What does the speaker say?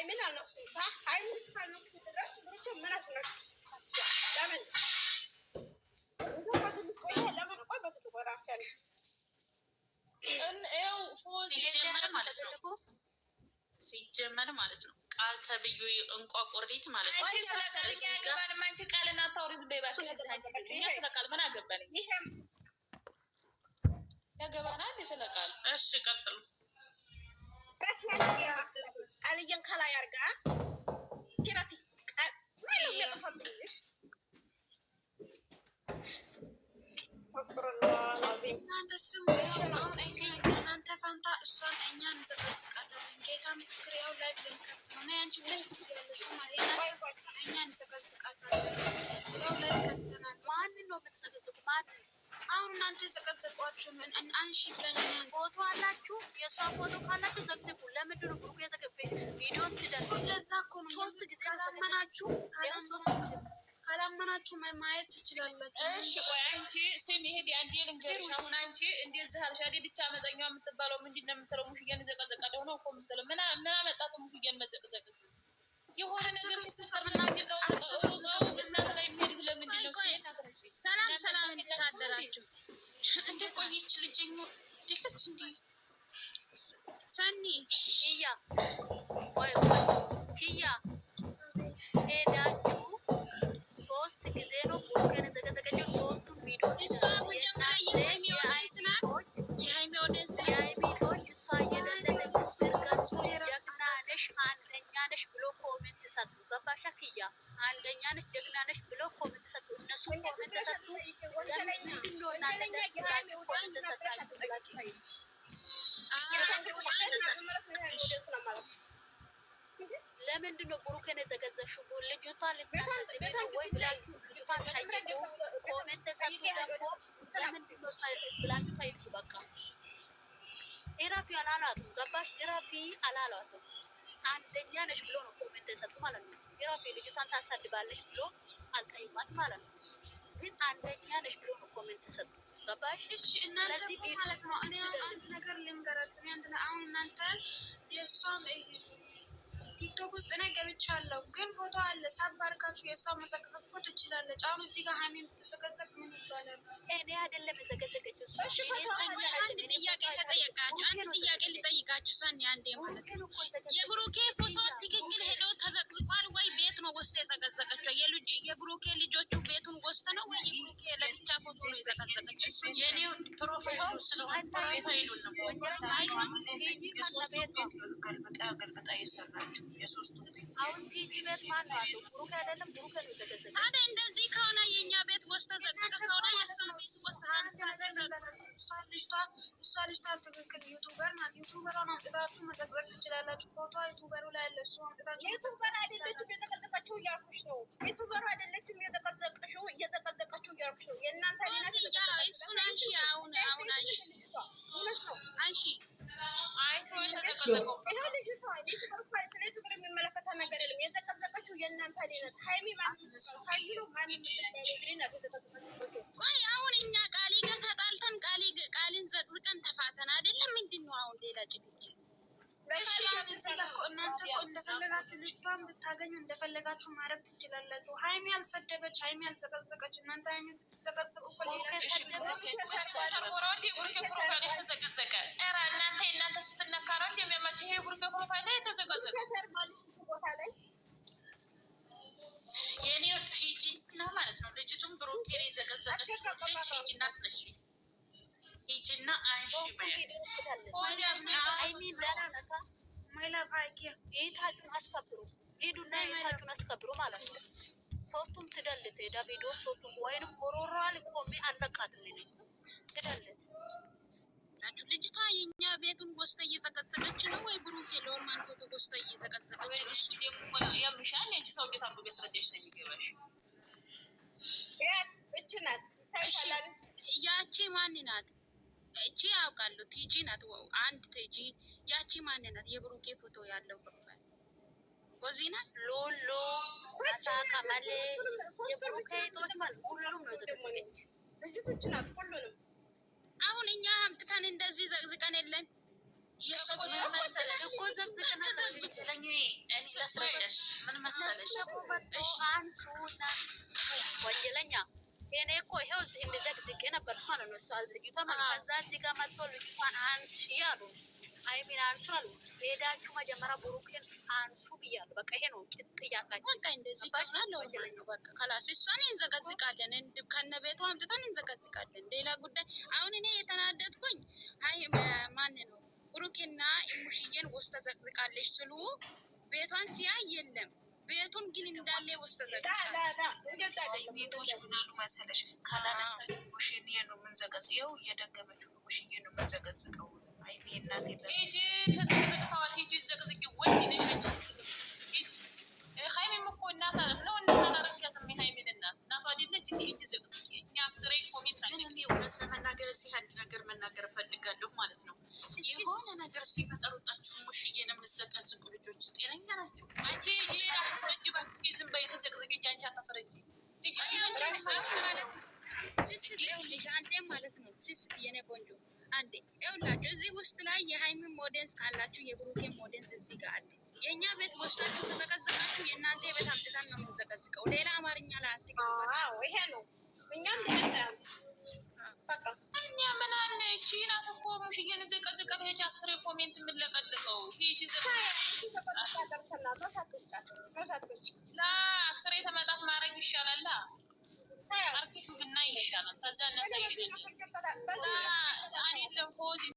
ሃይሚን አልነኩትም። ሃይሚን እስካልነኩት ድረስ ብሩክ ምን አስነኩት? ለምን ለምን ቆይ በትልቁ ራፍ ያለ ሲጀመር ማለት ነው ቃል ተብዩ እንቋቆርዲት ማለት ነው። አንቺ ቃልና ታውሪ ዝም በይ እባክሽ። እኛ ስለ ቃል ምን አገባን? ያገባናል ስለ ቃል። እሺ ቀጥሉ። ቃልዬን ከላይ አድርጋ ኪራፊ ቃል ምን የሚያጠፋብሽ? እናንተ ስሙ አሁን እናንተ ፋንታ እሷን እኛን እንዘቀዝቃታለን። ጌታ ምስክር ያው ላይ ብንከብት ነው አንቺ ብቻ ያለሽ ማለት እኛን እንዘቀዝቃታለን። ያው ላይ ከፍተናል። ማንን ነው የምትዘቀዝቁ? ማንን? አሁን እናንተ ዘቀዘቋችሁ ምን አንሺ ብለኛል። ፎቶ አላችሁ? የሷ ፎቶ ካላችሁ ዘግዝቁ። ለምንድን ነው ብሩክ የዘገበ ቪዲዮን ትደርኩ? ለዛ እኮ ነው 3 ጊዜ ካላመናችሁ ካላመናችሁ ማየት ትችላላችሁ። እሺ ቆይ አንቺ ስሚ ሄዲ አንዴ ልንገርሽ። አሁን አንቺ እንደዚህ አልሽ አይደል? ብቻ አመፀኛው የምትባለው ምንድነው የምትለው? ሙሽዬን ዘቀዘቃለሁ ነው እኮ የምትለው። ምን አመጣት ሙሽዬን መዘቅዘቅ? የሆነ ነገር ሲሰማና ቢለው እናት ላይ የሚሄዱት ለምንድን ነው? ሰላም ሰላም፣ እንዴት አደራችሁ? እንዴ ቆይች ልጅኝ ድልች እንዴ ሰኒ ኪያ ወይ ኪያ ሄዳችሁ 3 ጊዜ ነው ብሩክን ዘቀዘቀችው። 3ቱም ቪዲዮ የሃይሚ ኦዲየንስ እሷ እየደለለች ስርገቱ ጀግና ነሽ አንደኛ ነሽ ብሎ ኮሜንት ሰጡ። ገባሻ ኪያ? አንደኛ ነሽ ጀግና ነሽ ብሎ ኮሜንት ሰጡ። እነሱ ኮሜንት ሰጡ። ለምንድን ነው እናንተ ደስ ብላችሁ ኮሜንት ሰጣችሁ? ለምንድን ነው ብሩክን የዘገዘሽው? ልጅቷ ልታሰጥቢ ነው ወይ ብላችሁ ልጅቷን ጠይቁ። ኮሜንት ሰጡ ደግሞ ለምንድን ነው ብላችሁ ጠይቁ። በቃ ኢራፊ አላላትም። ገባሽ? ኢራፊ አላላትም። አንደኛ ነሽ ብሎ ነው ኮሜንት የሰጡ ማለት ነው። ኢራፊ ልጅቷን ታሳድባለሽ ብሎ አልጠይቋት ማለት ነው። ግን አንደኛ ነሽ ብሎ ነው ኮሜንት የሰጡ። ገባሽ? እሺ እናንተ ማለት ነው። እኔ አንድ ነገር ልንገራችሁ። አሁን እናንተ የእሷም ቲክቶክ ውስጥ እኔ ገብቻለሁ፣ ግን ፎቶ አለ። ሳብ አድርጋችሁ የእሷ መዘቅዘቅ እኮ ትችላለች። አሁን እዚህ ጋር ሀይሚን ትዘቀዘቅ ምን ይባላል? እኔ አይደለም የዘቀዘቀችው። አንድ ጥያቄ ተጠየቃችሁ። አንድ ጥያቄ ልጠይቃችሁ ሰኒ አንዴ ማለት ነው። የብሩኬ ፎቶ ትክክል ሄዶ ተዘቅዝቋል ወይ ቤት ነው ወስደ የተዘቀዘቀችው? የብሩኬ ልጆቹ ቤቱን ወስደ ነው ወይ የብሩኬ ለብቻ ፎቶ ነው የተዘቀዘቀችው? እሱ የኔ ፕሮፋይሉ ስለሆነ ፕሮፋይሉን ነው ገልበጣ የሰራችው የሶስቱ ቤት። አሁን ቲጂ ቤት ማን ነው አለው? ብሩክ አይደለም? ብሩክ ነው ዘገዘገ አደ እንደዚህ ከሆነ የኛ ቤት ወስተ ዘቀዘቀ ከሆነ የሰው ቤት እሷ ልጅቷ ትክክል ዩቱበር ናት። ዩቱበሯን አምጥታችሁ መዘቅዘቅ ትችላላችሁ። ፎቶ ዩቱበሩ ላይ ያለ እሱ አምጥታችሁ ዩቱበር አይደለችም የተቀዘቀችው እያልኩሽ ነው። ዩቱበሩ አይደለችም የተቀዘቀችው እየተቀዘቀችው እያልኩሽ ነው። የእናንተ እሱን አንሺ። አሁን አንሺ አንሺ አይቶ የተዘቀዘቀው የሚመለከታ ነገር የለም። የተቀዘቀችው የእናንተ አይነት ሃይሚ ቆይ አሁን እኛ ቃሌ ጋር ተጣልተን ቃልን ዘቅዝቀን ተፋተን አይደለም? ምንድን ነው አሁን ሌላ ጭቅጭቅ? እናንተ እንደፈለጋችሁ ልጅቷን ብታገኙ እንደፈለጋችሁ ማድረግ ትችላላችሁ። ሃይሚ ያልሰደበች ሃይሚ ያልዘቀዘቀች እናንተ ሃይሚ ተዘቀዘቁ እናንተ ስትነካራ እንደሚያመች ይሄ ጉርገ ፕሮፋይል ላይ የተዘቀዘቀ የኔ ሂጂ ነው ማለት ነው። ልጅቱን ብሩኬን የዘቀዘቀችው ልጅ ሂጂና አስነሺ። ሂጂና አንሺ ማለት የታችሁን አስከብሩ። ሂዱና የታችሁን አስከብሩ ማለት ነው። 3ቱም ትደልት ሄዳ ቪዲዮ 3ቱም ወይንም ጎሮሯን ቆሜ አለቃትም ነኝ ትደልት ናችሁ። ልጅቷ የኛ ቤቱን ወስደ እየዘቀዘቀች ነው ወይ ብሩኬ ሎርማን ፎቶ ወስደ እየዘቀዘቀች ነው? እሱ ደግሞ ያምሻል። አንቺ ሰው እንዴት አድርጎ ቢያስረዳሽ ነው የሚገባሽ? እች ናት ያቺ ማን ናት? እቺ ያውቃሉ ቲጂ ናት። አንድ ቲጂ ያቺ ማን ናት? የብሩኬ ፎቶ ያለው ፕሮፋይል ወዚና ሎሎ አሳካ ማለ የብሩኬ ፎቶ ማለት ሁሉም ነው ዘቀዘቀች ልጅቶች ናት ሁሉንም። አሁን እኛ አምጥተን እንደዚህ ዘቅዝቀን የለም ላስረዳሽ ምን መሰለሽ አንሱና ወንጀለኛ እኔ እኮ ይሄው እዚህ እንደዘግዝቄ ነበር ማለት ነው። እሷ ልጅቷ ከዛ እዚህ ጋር መጥቶ ልጅቷን አንሺ አሉ፣ ሀይሚን አንሱ አሉ። ሄዳችሁ መጀመሪያ ብሩኬን አንሱ ብያለሁ። በቃ ይሄ ነው ጥያቄያችን። በቃ እንደዚህ ባናለው በቃ ከላስ እሷን እንዘቀዝቃለን፣ ከነ ቤቷ አምጥተን እንዘቀዝቃለን። ሌላ ጉዳይ አሁን እኔ የተናደድኩኝ ማን ነው ብሩኬና ኢሙሽዬን ወስተ ዘቅዝቃለች ስሉ ቤቷን ሲያይ የለም ቤቱን ግን እንዳለ ወስተ ዘቅዝቃለች። ቤቶች ምናሉ መሰለሽ ካላነሳችሁ ሙሽዬ ነው የምንዘቀዝቀው። ይኸው እየደገመችው ነው ሙሽዬ ነው የምንዘቀዝቀው። አይኔ እናት የለም ሂጂ ተዘቅዝቅተዋት ሂጂ ዘቅዝቂ ወንድ ነሽ ሂጂ። ሀይሚም እኮ እናት አለት ነው እናት አላረፊያትም። የሀይሚን እናቷ አይደለች እንዲ ሂጂ ዘቅዝቂ። እኛ አስሬ ኮሜንት አለ እውነት ለመናገር እዚህ አንድ ነገር መናገር እፈልጋለሁ ማለት ነው። የሆነ ነገር ሲመጣ ሩጣችሁ ሙሽዬን የምትዘቀዝቁ ልጆች ጤነኛ ናቸው? አንቺ ሂጂ አስረጂ ባንቺ ዝም በይ ተዘቅዝቂ እንጂ አንቺ አታስረጂ ሂጂ ማለት ስስት ይኸውልሽ አንዴ ማለት ነው ስስት የኔ ቆንጆ አንዴ ይኸውላችሁ እዚህ ውስጥ ላይ የሀይሚን ሞዴንስ ካላችሁ የብሩኬን ሞዴንስ እዚህ ጋር አለ። የእኛ ቤት ወስዳችሁ ተዘቀዘቃችሁ የእናንተ ቤት አምጥተን ነው የምንዘቀዝቀው። ሌላ አማርኛ ላይ አትገቡ። ይሄ ነው እኛም እኛ ምን አለ እቺ ናት እኮ ሙሽዬን ዘቀዘቀ ሄጅ አስሬ ኮሜንት የምንለቀልቀው ሂጂ ለአስሬ ተመጣት ማድረግ ይሻላል። አርኪሹ ብና ይሻላል። ከዛ እነሳ ይሻላል አይደለም ፎዚ